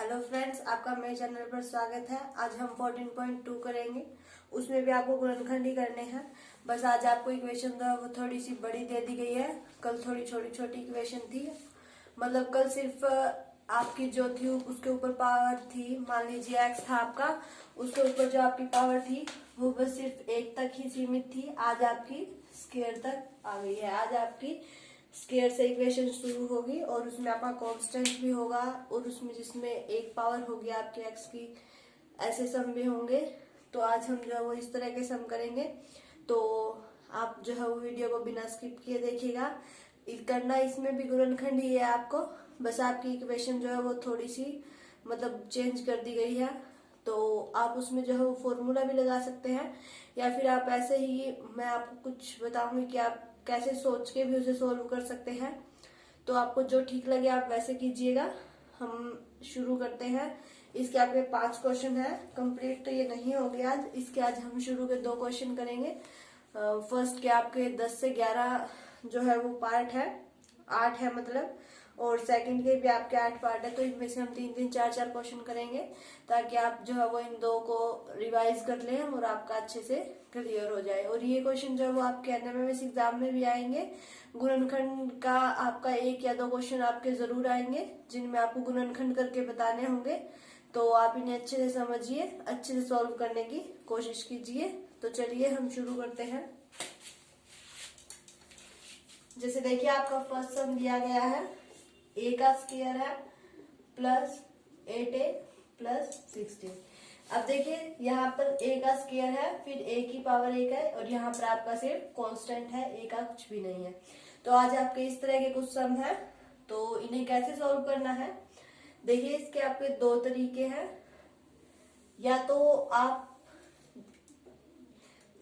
Hello friends, आपका मेरे channel पर स्वागत है। आज हम 14.2 करेंगे। उसमें भी आपको गुणनखंड ही करने हैं। बस आज आपको इक्वेशन जो है वो थोड़ी सी बड़ी दे दी गई है। कल थोड़ी छोटी छोटी इक्वेशन थी। मतलब कल सिर्फ आपकी जो थी उसके ऊपर पावर थी। मान लीजिए x था आपका, उसके ऊपर जो आपकी पावर थी वो बस सिर्फ 1 तक ही सीमित थी। आज आपकी स्क्वायर तक आ गई है। आज आपकी स्क्वायर से इक्वेशन शुरू होगी और उसमें आपका कांस्टेंट भी होगा और उसमें जिसमें एक पावर होगी आपके एक्स की, ऐसे सम भी होंगे। तो आज हम जो है वो इस तरह के सम करेंगे। तो आप जो है वो वीडियो को बिना स्किप किए देखिएगा। करना इसमें भी गुणनखंड ही है आपको। बस आपकी इक्वेशन जो है वो थोड़ी सी मतलब चेंज कर दी गई है। तो आप उसमें जो है वो फॉर्मूला भी लगा सकते हैं या फिर आप ऐसे ही, मैं आपको कुछ बताऊंगी कि आप कैसे सोच के भी उसे सोल्व कर सकते हैं। तो आपको जो ठीक लगे आप वैसे कीजिएगा। हम शुरू करते हैं। इसके आपके 5 क्वेश्चन है। कंप्लीट तो ये नहीं होगी आज। इसके आज हम शुरू के 2 क्वेश्चन करेंगे। फर्स्ट के आपके 10 से 11 जो है वो पार्ट है, 8 है मतलब, और सेकंड के भी आपके 8 पार्ट है। तो इनमें से हम 3-3, 4-4 क्वेश्चन करेंगे ताकि आप जो है वो इन 2 को रिवाइज कर लें और आपका अच्छे से क्लियर हो जाए। और ये क्वेश्चन जो है वो आपके एनएमएमएस एग्जाम में भी आएंगे। गुणनखंड का आपका 1 या 2 क्वेश्चन आपके जरूर आएंगे जिनमें आपको गुणनखंड करके बताने होंगे। तो आप इन्हें अच्छे से समझिए, अच्छे से सॉल्व करने की कोशिश कीजिए। तो चलिए हम शुरू करते हैं। जैसे देखिए आपका फर्स्ट सम दिया गया है, a का स्क्वायर है प्लस 8a प्लस 16। अब देखिए यहाँ पर a का स्क्वायर है, फिर a की पावर 1 है और यहाँ पर आपका सिर्फ कांस्टेंट है, a का कुछ भी नहीं है। तो आज आपके इस तरह के कुछ सम है। तो इन्हें कैसे सॉल्व करना है, देखिए इसके आपके 2 तरीके हैं। या तो आप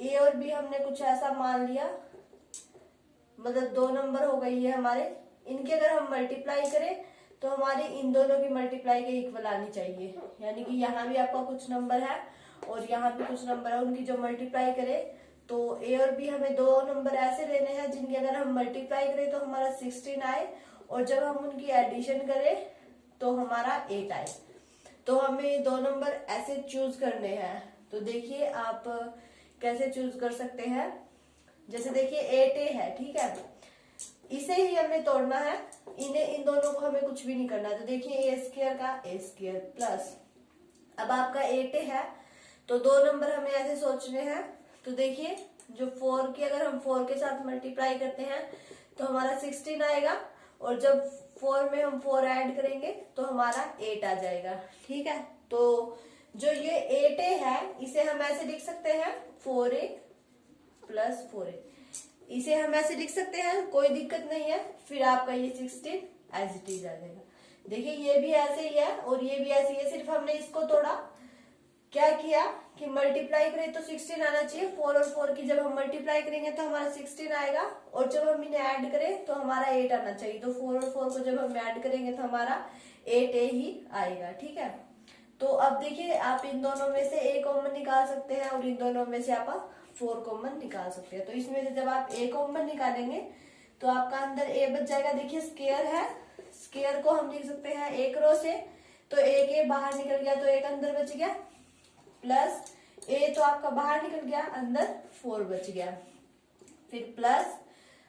a और b हमने कुछ ऐसा मान लिया, मतलब 2 नंबर हो गई है हमारे, इनके अगर हम मल्टीप्लाई करें तो हमारी इन दोनों की मल्टीप्लाई के इक्वल आनी चाहिए। यानी कि यहाँ भी आपका कुछ नंबर है और यहाँ भी कुछ नंबर है, उनकी जो मल्टीप्लाई करें तो ए और बी हमें 2 नंबर ऐसे लेने हैं जिनकी अगर हम मल्टीप्लाई करें तो हमारा 16 आए और जब हम उनकी एडिशन करें तो हमारा 8 आए। तो हमें 2 नंबर ऐसे चूज करने हैं। तो देखिए आप कैसे चूज कर सकते हैं। जैसे देखिए 8a है, ठीक है, इसे ही हमें तोड़ना है। इन दोनों को हमें कुछ भी नहीं करना है। तो देखिए ए स्क्वायर का ए स्क्वायर प्लस, अब आपका 8a है तो 2 नंबर हमें ऐसे सोचने हैं। तो देखिए जो 4 की अगर हम 4 के साथ मल्टीप्लाई करते हैं तो हमारा 16 आएगा और जब 4 में हम 4 ऐड करेंगे तो हमारा 8 आ जाएगा। ठीक है, तो जो ये 8a है इसे हम ऐसे लिख सकते हैं 4a प्लस 4a, इसे हम ऐसे लिख सकते हैं, कोई दिक्कत नहीं है। फिर आपका ये 16 एज इट इज आ जाएगा। देखिए ये भी ऐसे ही है और ये भी ऐसे ही है, सिर्फ हमने इसको तोड़ा। क्या किया कि मल्टीप्लाई करें तो 16 आना चाहिए। 4 और 4 की जब हम मल्टीप्लाई करेंगे तो हमारा 16 आएगा और जब हम इन्हें ऐड करें तो हमारा 8 आना चाहिए। तो 4 और 4 को जब हम ऐड करेंगे तो हमारा 8a ही आएगा। ठीक है, तो अब देखिए आप इन दोनों में से a कॉमन निकाल सकते हैं और इन दोनों में से आप 4 कॉमन निकाल सकते हैं। तो इसमें से जब आप a कॉमन निकालेंगे तो आपका अंदर a बच जाएगा। देखिए स्क्वायर है, स्क्वायर को हम लिख सकते हैं एक रो से, तो एक a बाहर निकल गया तो एक अंदर बच गया, प्लस a तो आपका बाहर निकल गया, अंदर 4 बच गया, फिर प्लस।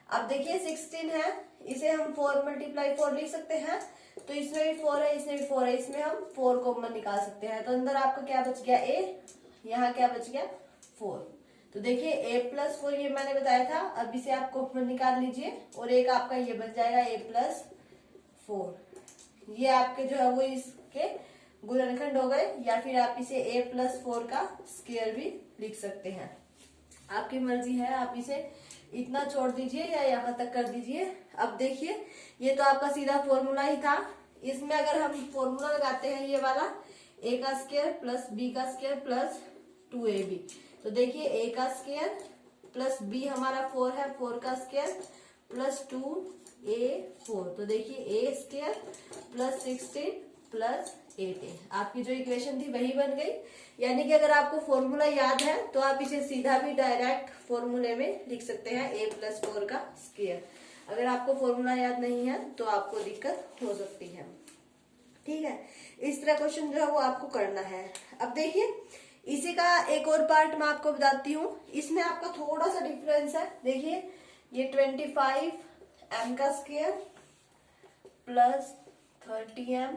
अब देखिए 16 है, इसे हम 4 मल्टीप्लाई 4 लिख सकते हैं। तो इसमें भी 4 है, इसमें भी 4 है, इसमें हम 4 कॉमन निकाल सकते हैं। तो अंदर आपका क्या बच गया a, यहाँ क्या बच गया 4। तो देखिए a प्लस 4 ये मैंने बताया था। अब इसे आप कॉमन निकाल लीजिए और एक आपका ये बच जाएगा a प्लस 4। ये आपके जो है वो इसके गुणनखंड हो गए, या फिर आप इसे a प्लस 4 का स्क्वायर भी लिख सकते हैं। आपकी मर्जी है, आप इसे इतना छोड़ दीजिए या यहाँ तक कर दीजिए। अब देखिए ये तो आपका सीधा फॉर्मूला ही था। इसमें अगर हम फॉर्मूला लगाते हैं ये वाला, a का स्क्वायर प्लस b का स्क्वायर प्लस 2ab, तो देखिए a का स्क्वायर प्लस b हमारा 4 है, 4 का स्क्वायर प्लस 2a4, तो देखिए a square plus 16 plus 8a। आपकी जो इक्वेशन थी वही बन गई। यानी कि अगर आपको फॉर्मूला याद है तो आप इसे सीधा भी डायरेक्ट फॉर्मूले में लिख सकते हैं, a प्लस 4 का स्क्वायर। अगर आपको फॉर्मूला याद नहीं है तो आपको दिक्कत हो सकती है। ठीक है, इस तरह क्वेश्चन जो है वो आपको करना है। अब देखिए इसी का एक और पार्ट मैं आपको बताती हूँ, इसमें आपका थोड़ा सा डिफरेंस है। देखिए ये 25m का स्क्वायर प्लस 30m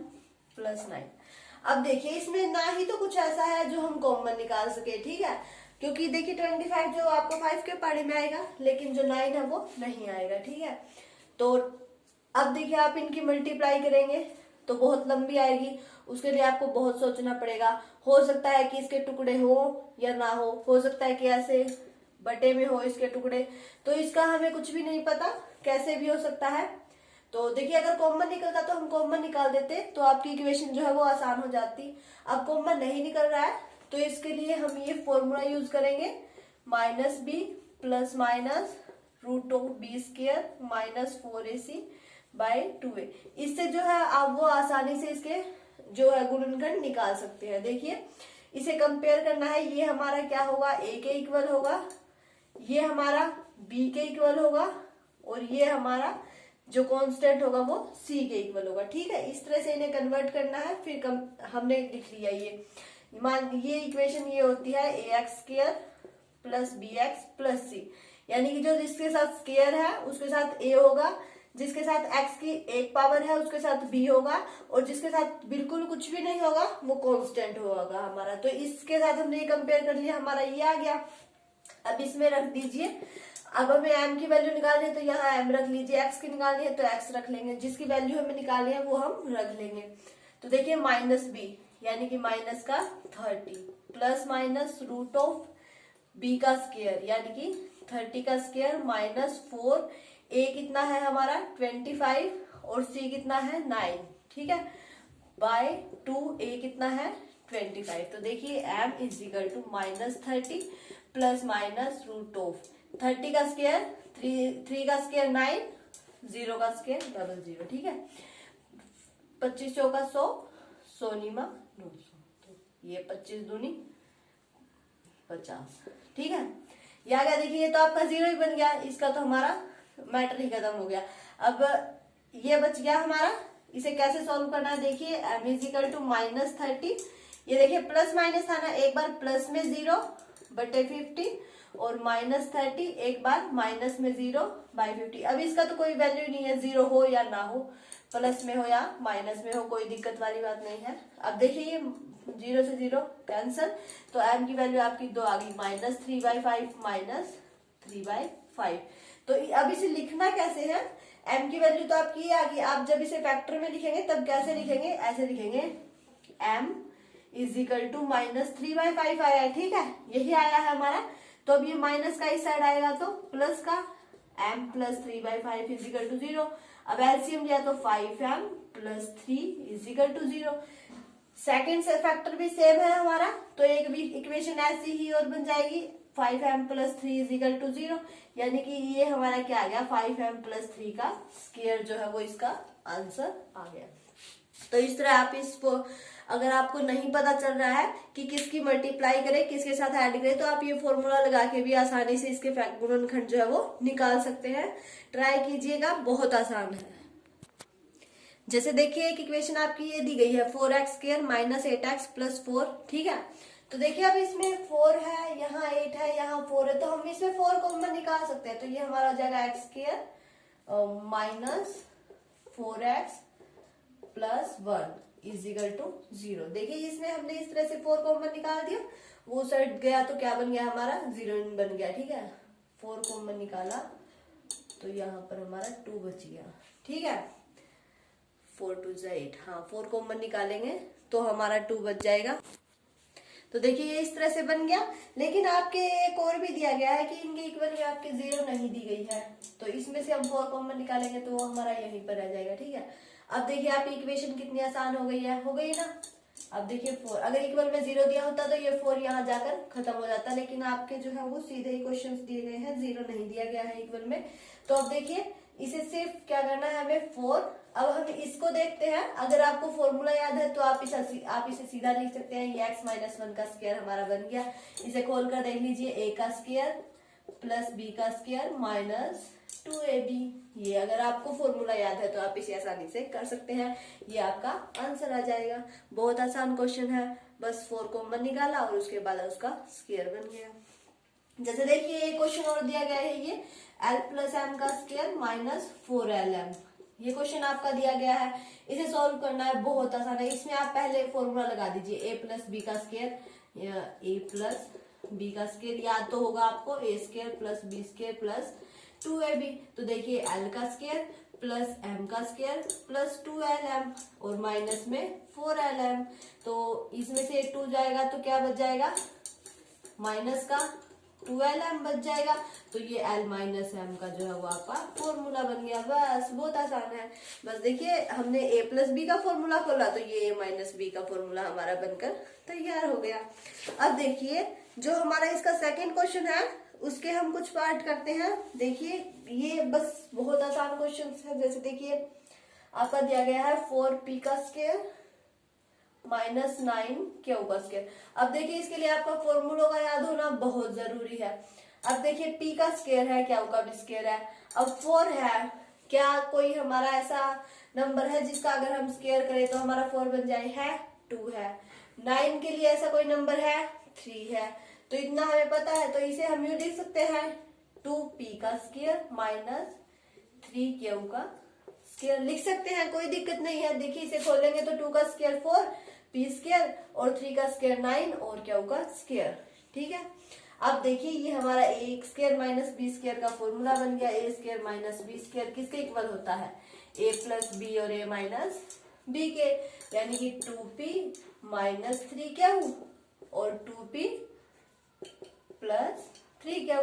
प्लस 9। अब देखिए इसमें ना ही तो कुछ ऐसा है जो हम कॉमन निकाल सके, ठीक है, क्योंकि देखिए 25 जो आपको 5 के पहाड़े में आएगा, लेकिन जो 9 है वो नहीं आएगा, ठीक है। तो अब देखिए आप इनकी मल्टीप्लाई करेंगे तो बहुत लंबी आएगी, उसके लिए आपको बहुत सोचना पड़ेगा। हो सकता है कि इसके टुकड़े हो या ना हो सकता है कि ऐसे बटे में हो इसके टुकड़े, तो इसका हमें कुछ भी नहीं पता, कैसे भी हो सकता है। तो देखिए अगर कॉमन निकलता तो हम कॉमन निकाल देते, तो आपकी इक्वेशन जो है वो आसान हो जाती। अब कॉमन नहीं निकल रहा है तो इसके लिए हम ये फॉर्मूला यूज करेंगे, minus B plus minus root of B square minus 4ac by 2a। इससे जो है आप वो आसानी से इसके जो है गुणनखंड निकाल सकते हैं। देखिए इसे कंपेयर करना है, ये हमारा क्या होगा, a के इक्वल होगा, ये हमारा b के इक्वल होगा, और ये हमारा जो कांस्टेंट होगा वो c के इक्वल होगा, ठीक है। इस तरह से इन्हें कन्वर्ट करना है, फिर हमने लिख लिया ये इक्वेशन ये होती है ax square plus bx plus c, यानी कि जो जिसके साथ स्क्वायर है उसके साथ a होगा, जिसके साथ x की एक पावर है उसके साथ b होगा, और जिसके साथ बिल्कुल कुछ भी नहीं होगा वो कांस्टेंट होगा हमारा। तो इसके साथ हमने ये कंपेयर कर लिया, हमारा ये आ गया। अब इसमें रख दीजिए, अब हमें m की वैल्यू निकालनी है तो यहाँ m रख लीजिए, x की निकालनी है तो x रख लेंगे, जिसकी वैल्यू हमें निकालनी है वो हम रख लेंगे। तो देखिए माइनस b यानी कि माइनस का 30 plus minus root of b का स्क्वायर यानी कि 30 का स्क्वायर माइनस 4, a कितना है हमारा 25 और c कितना है 9, ठीक है, बाय 2a कितना है 25। तो देखिए m is equal to minus 30 plus minus root of 30 का स्क्वायर 3 का स्क्वायर 9, 0 का स्क्वायर 00, ठीक है। 25 चौका 100, 100 नीमा 900, तो ये 25 दूनी 50, ठीक है। ये आ गया, देखिए ये तो आपका 0 ही बन गया, इसका तो हमारा मैटर ही खत्म हो गया। अब ये बच गया हमारा, इसे कैसे सॉल्व करना है, देखिए m is equal to minus 30, ये देखिए प्लस माइनस था ना, एक बार प्लस में 0 बटे 50 और माइनस 30 एक बार माइनस में 0 बाई 50। अब इसका तो कोई वैल्यू नहीं है, 0 हो या ना हो, प्लस में हो या माइनस में हो, कोई दिक्कत वाली बात नहीं है। अब देखिए ये 0 से 0 कैंसल, तो m की वैल्यू आपकी 2 आ गई, माइनस 3/5 माइनस 3/5। तो अब इसे लिखना कैसे है, m की वैल्यू तो आपकी ये आ गई, आप जब इसे फैक्टर में लिखेंगे तब कैसे लिखेंगे, ऐसे लिखेंगे m is equal to minus 3/5 आया है, ठीक है, यही आया है हमारा। तो अब ये माइनस का इस साइड आएगा तो प्लस का m plus 3/5 is equal to 0। अब एलसीएम लिया तो 5m plus 3 is equal to 0। Second factor भी सेम है हमारा, तो एक भी इक्वेशन ऐसी ही और बन जाएगी, 5m plus 3 is equal to 0, यानी कि ये हमारा क्या आ गया 5m प्लस 3 का स्क्वायर जो है वो इसका आंसर आ गया। तो इस तरह आप इसको, अगर आपको नहीं पता चल रहा है कि किसकी मल्टीप्लाई करें किसके साथ ऐड करें, तो आप ये फॉर्मूला लगा के भी आसानी से इसके गुणनखंड जो है वो निकाल सकते हैं। ट्राई कीजिएगा, बहुत आसान है। जैसे देखिए एक इक्वेशन आपकी ये दी गई है 4x square minus 8x plus 4, ठीक है। तो देखिए अब इसमें 4 है, यहाँ 8 है, यहाँ 4 है, तो हम इसमें 4 कॉमन निकाल सकते हैं। तो ये हमारा हो जाएगा x square minus 4x plus 1 is equal to 0। देखिए इसमें हमने इस तरह से 4 कॉमन निकाल दिया, वो साइड गया तो क्या बन गया हमारा 0 बन गया, ठीक है। 4 कॉमन निकाला तो यहाँ पर हमारा 2 बच गया, ठीक है। 4 2 8, हाँ 4 कॉमन निकालेंगे तो हमारा 2 बच जाएगा। तो देखिए ये इस तरह से बन गया, लेकिन आपके एक और भी दिया गया है कि इनके इक्वल में आपके 0 नहीं दी गई है, तो इसमें से हम 4 कॉमन निकालेंगे तो वो हमारा यहीं पर रह जाएगा, ठीक है। अब देखिए आपकी इक्वेशन कितनी आसान हो गई है, हो गई ना। अब देखिए 4, अगर इक्वल में 0 दिया होता तो ये 4 यहाँ जाकर खत्म हो जाता, लेकिन आपके जो है वो सीधे ही क्वेश्चन दिए गए हैं, 0 नहीं दिया गया है इक्वल में। तो अब देखिए इसे सिर्फ क्या करना है हमें 4। अब हम इसको देखते हैं, अगर आपको फॉर्मूला याद है तो आप इसे सीधा लिख सकते हैं, ये x माइनस 1 का स्क्वायर हमारा बन गया। इसे खोल कर देख लीजिए, a का स्क्वायर प्लस b का स्क्वायर माइनस 2ab। ये अगर आपको फॉर्मूला याद है तो आप इसे आसानी से कर सकते हैं, ये आपका आंसर आ जाएगा। बहुत आसान क्वेश्चन है, बस 4 कॉमन निकाला और उसके बाद उसका स्क्वायर बन गया। जैसे देखिए एक क्वेश्चन और दिया गया है, ये l प्लस एम का स्क्वायर माइनस 4lm। ये क्वेश्चन आपका दिया गया है, इसे सॉल्व करना है, बहुत आसान है। इसमें आप पहले फॉर्मूला लगा दीजिए, a प्लस बी का स्क्वायर, a प्लस बी का स्क्वायर याद तो होगा आपको, a square plus B square plus 2ab। तो देखिए l का स्क्वायर प्लस m का स्क्वायर प्लस 2lm और माइनस में 4lm। तो इसमें से 2 जाएगा तो क्या बच जाएगा, माइनस का 12m बच जाएगा। तो ये l माइनस एम का जो है वो आपका फॉर्मूला बन गया। बस बहुत आसान है। बस देखिए हमने a प्लस बी का फॉर्मूला खोला तो ये a माइनस बी का फॉर्मूला हमारा बनकर तैयार हो गया। अब देखिए जो हमारा इसका सेकंड क्वेश्चन है उसके हम कुछ पार्ट करते हैं। देखिए ये बस बहुत आसान क्वेश्चन है। जैसे देखिए आपका दिया गया है 4p का स्क्वायर माइनस 9q का स्क्वायर। अब देखिए इसके लिए आपका फॉर्मूलों का याद होना बहुत जरूरी है। अब देखिए p का स्क्वायर है, q का भी स्क्वायर है। अब 4 है, क्या कोई हमारा ऐसा नंबर है जिसका अगर हम स्क्वायर करें तो हमारा 4 बन जाए, है 2 है। 9 के लिए ऐसा कोई नंबर है, 3 है। तो इतना हमें पता है, तो इसे हम यूं लिख सकते हैं 2p का स्क्वायर माइनस 3q का स्क्वायर लिख सकते हैं, कोई दिक्कत नहीं है। देखिए इसे खोलेंगे तो 2 का स्क्वायर 4, p स्क्वायर और 3 का स्क्वायर 9 और q का स्क्वायर, ठीक है। अब देखिए ये हमारा a square minus B square का फॉर्मूला बन गया। a square minus B square किसके इक्वल होता है, a प्लस बी और a माइनस बी के, यानी कि 2p माइनस 3q और 2p प्लस 3q।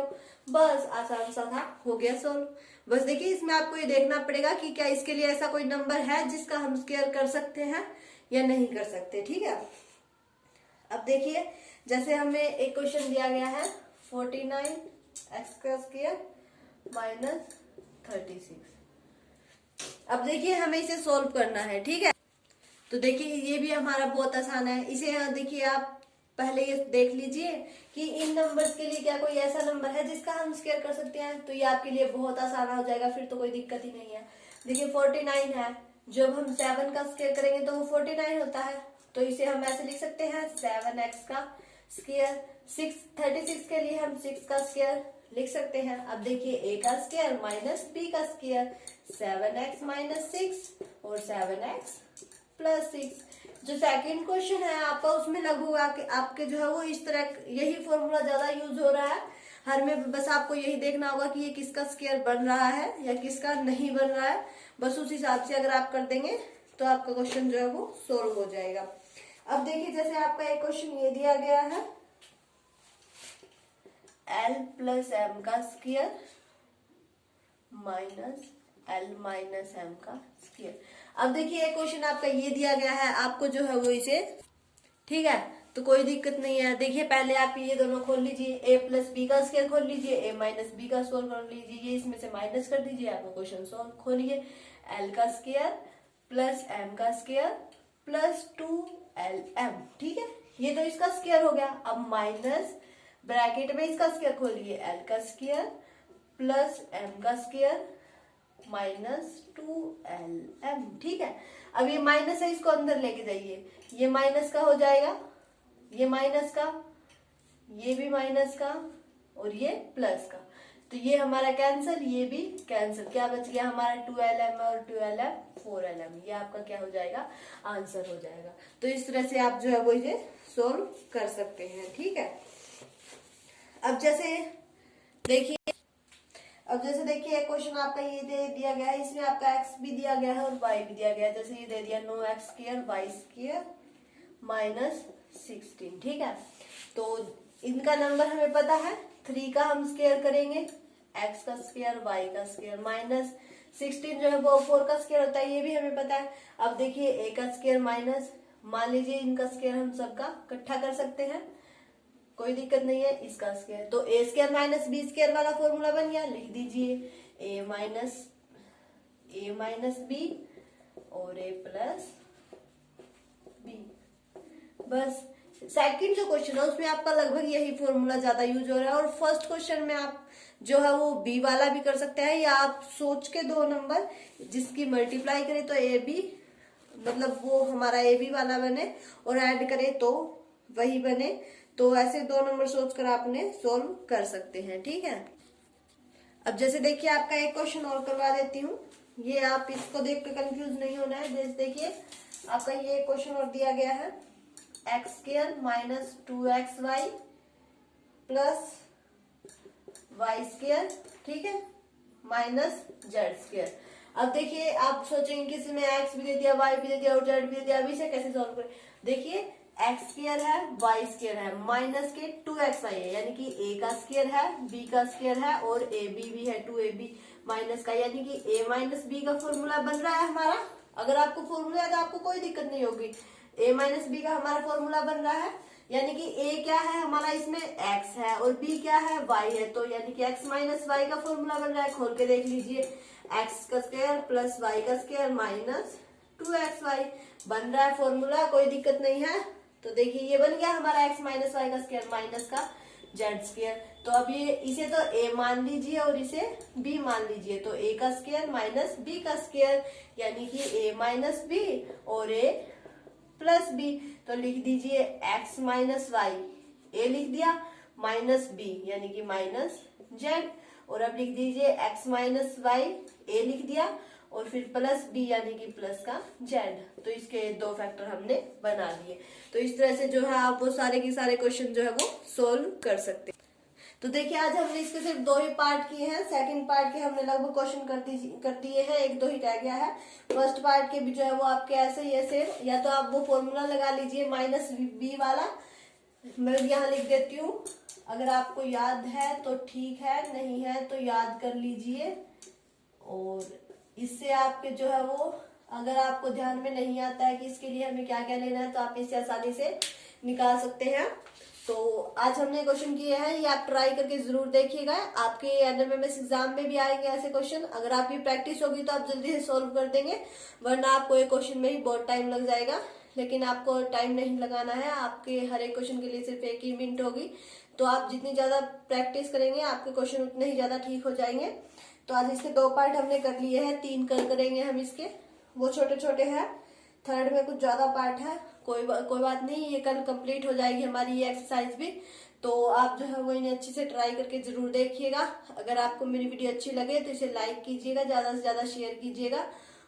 बस आसान सा था, हो गया सोल्व। बस देखिए इसमें आपको ये देखना पड़ेगा कि क्या इसके लिए ऐसा कोई नंबर है जिसका हम स्क्वायर कर सकते हैं या नहीं कर सकते, ठीक है। अब देखिए जैसे हमें एक क्वेश्चन दिया गया है 49x का स्क्वायर माइनस 36। अब देखिए हमें इसे सोल्व करना है, ठीक है। तो देखिए ये भी हमारा बहुत आसान है। इसे देखिए आप पहले ये देख लीजिए कि इन नंबर्स के लिए क्या कोई ऐसा नंबर है जिसका हम स्क्वायर कर सकते हैं, तो ये आपके लिए बहुत आसान हो जाएगा, फिर तो कोई दिक्कत ही नहीं है। देखिए 49 है, जब हम 7 का स्क्वायर करेंगे तो वो 49 होता है। तो इसे हम ऐसे लिख सकते हैं 7x का स्क्वायर। 36 के लिए हम 6 का स्क्वायर लिख सकते हैं। अब देखिए a का स्क्वायर माइनस b का स्क्वायर, 7x माइनस 6 और 7x प्लस 6। जो सेकंड क्वेश्चन है आपका उसमें लगभग आपके जो है वो इस तरह यही फॉर्मूला ज्यादा यूज हो रहा है। हर में बस आपको यही देखना होगा कि ये किसका स्क्वायर बन रहा है या किसका नहीं बन रहा है। बस उस हिसाब से अगर आप कर देंगे तो आपका क्वेश्चन जो है वो सोल्व हो जाएगा। अब देखिए जैसे आपका एक क्वेश्चन ये दिया गया है l प्लस एम का square minus l minus M का स्क्वायर। अब देखिए एक क्वेश्चन आपका ये दिया गया है, आपको जो है वो इसे, ठीक है, तो कोई दिक्कत नहीं है। देखिए पहले आप ये दोनों खोल लीजिए, a प्लस बी का स्क्वायर खोल लीजिए, a माइनस बी का सोल्व कर लीजिए, ये इसमें से माइनस कर दीजिए, आपका क्वेश्चन सोल्व। खोलिए l का स्क्वायर प्लस m का स्क्वायर प्लस 2lm, ठीक है, ये तो इसका स्क्वायर हो गया। अब माइनस ब्रैकेट में इसका स्क्वायर खोलिए, l का स्क्वायर प्लस m का स्क्वायर माइनस 2lm, ठीक है। अब ये माइनस है, इसको अंदर लेके जाइए, ये माइनस का हो जाएगा, ये माइनस का, ये भी माइनस का और ये प्लस का। तो ये हमारा कैंसिल, ये भी कैंसिल। क्या बच गया हमारा 2lm और 2lm 4lm। ये आपका क्या हो जाएगा, आंसर हो जाएगा। तो इस तरह से आप जो है वो इसे सोल्व कर सकते हैं, ठीक है। अब जैसे देखिए एक क्वेश्चन आपका ये दिया गया है, इसमें आपका x भी दिया गया है और y भी दिया गया है। जैसे ये दे दिया 9x square y square minus 16, ठीक है। तो इनका नंबर हमें पता है, 3 का हम स्क्वायर करेंगे x का स्क्वायर y का स्क्वायर माइनस 16 जो है वो 4 का स्क्वायर होता है, ये भी हमें पता है। अब देखिए a का स्क्वायर माइनस, मान लीजिए इनका स्क्वायर हम सबका इकट्ठा कर सकते हैं, कोई दिक्कत नहीं है, इसका स्क्वायर। तो a square minus B square वाला फॉर्मूला बन गया, लिख दीजिए a माइनस बी और a प्लस बी। बस सेकंड जो क्वेश्चन है उसमें आपका लगभग यही फॉर्मूला ज्यादा यूज हो रहा है। और फर्स्ट क्वेश्चन में आप जो है वो बी वाला भी कर सकते हैं, या आप सोच के 2 नंबर जिसकी मल्टीप्लाई करें तो ए बी, मतलब वो हमारा ए बी वाला बने, और ऐड करें तो वही बने। तो ऐसे 2 नंबर सोचकर आपने सोल्व कर सकते हैं, ठीक है। अब जैसे देखिए आपका एक क्वेश्चन और करवा देती हूँ, ये आप इसको देख के कंफ्यूज नहीं होना है। जैसे देखिए आपका ये क्वेश्चन और दिया गया है, x² minus 2xy plus y², ठीक है, माइनस z²। अब देखिए आप सोचेंगे किसी में x भी दे दिया, y भी दे दिया और z भी दे दिया, अभी से कैसे सॉल्व करें। देखिए x² है, y² है, माइनस के 2xy है, यानी कि a का स्क्वायर है, b का स्क्वायर है और ab भी है 2ab माइनस का, यानी कि a माइनस b का फॉर्मूला बन रहा है हमारा। अगर आपको फॉर्मूला है तो आपको कोई दिक्कत नहीं होगी। a माइनस b का हमारा फॉर्मूला बन रहा है, यानी कि a क्या है हमारा, इसमें x है और b क्या है, y है, तो यानी कि x माइनस y का फॉर्मूला बन रहा है। खोल के देख लीजिए, x का स्क्वायर प्लस y का स्क्वायर माइनस 2xy बन रहा है फॉर्मूला, कोई दिक्कत नहीं है। तो देखिए ये बन गया हमारा x माइनस y का स्क्वायर माइनस का z²। तो अब ये इसे तो a मान लीजिए और इसे b मान लीजिए, तो a का स्क्वायर माइनस b का स्क्वायर, यानी कि a माइनस b और a प्लस b। तो लिख दीजिए x माइनस वाई, a लिख दिया, माइनस b यानी कि माइनस z, और अब लिख दीजिए x माइनस वाई, a लिख दिया और फिर प्लस b यानी कि प्लस का z। तो इसके 2 फैक्टर हमने बना लिए। तो इस तरह से जो है आप वो सारे के सारे क्वेश्चन जो है वो सोल्व कर सकते हैं। तो देखिए आज हमने इसके सिर्फ 2 ही पार्ट किए हैं, सेकंड पार्ट के हमने लगभग क्वेश्चन कर दिए हैं, 1-2 ही रह गया है। फर्स्ट पार्ट के भी जो है वो आपके ऐसे ही ऐसे, या तो आप वो फॉर्मूला लगा लीजिए माइनस बी वाला, मैं यहाँ लिख देती हूँ, अगर आपको याद है तो ठीक है, नहीं है तो याद कर लीजिए। और इससे आपके जो है वो, अगर आपको ध्यान में नहीं आता है कि इसके लिए हमें क्या क्या लेना है, तो आप इसे आसानी से निकाल सकते हैं। तो आज हमने क्वेश्चन किए हैं, ये आप ट्राई करके जरूर देखिएगा। आपके एनएमएमएस एग्जाम में भी आएंगे ऐसे क्वेश्चन, अगर आपकी प्रैक्टिस होगी तो आप जल्दी से सोल्व कर देंगे, वरना आपको एक क्वेश्चन में ही बहुत टाइम लग जाएगा। लेकिन आपको टाइम नहीं लगाना है, आपके हर एक क्वेश्चन के लिए सिर्फ 1 ही मिनट होगी। तो आप जितनी ज्यादा प्रैक्टिस करेंगे आपके क्वेश्चन उतने ही ज्यादा ठीक हो जाएंगे। तो आज इसके 2 पार्ट हमने कर लिए हैं, 3 करेंगे हम इसके, वो छोटे छोटे हैं। थर्ड में कुछ ज्यादा पार्ट है, कोई बात नहीं, ये कल कंप्लीट हो जाएगी हमारी ये एक्सरसाइज भी। तो आप जो है वो इन्हें अच्छे से ट्राई करके जरूर देखिएगा। अगर आपको मेरी वीडियो अच्छी लगे तो इसे लाइक कीजिएगा, ज्यादा से ज्यादा शेयर कीजिएगा,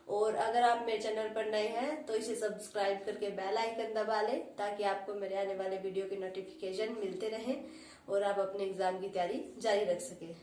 और अगर आप मेरे चैनल पर नए हैं तो इसे सब्सक्राइब करके बेल आइकन दबा लें, ताकि आपको मेरे आने वाले वीडियो के नोटिफिकेशन मिलते रहें और आप अपने एग्जाम की तैयारी जारी रख सकें।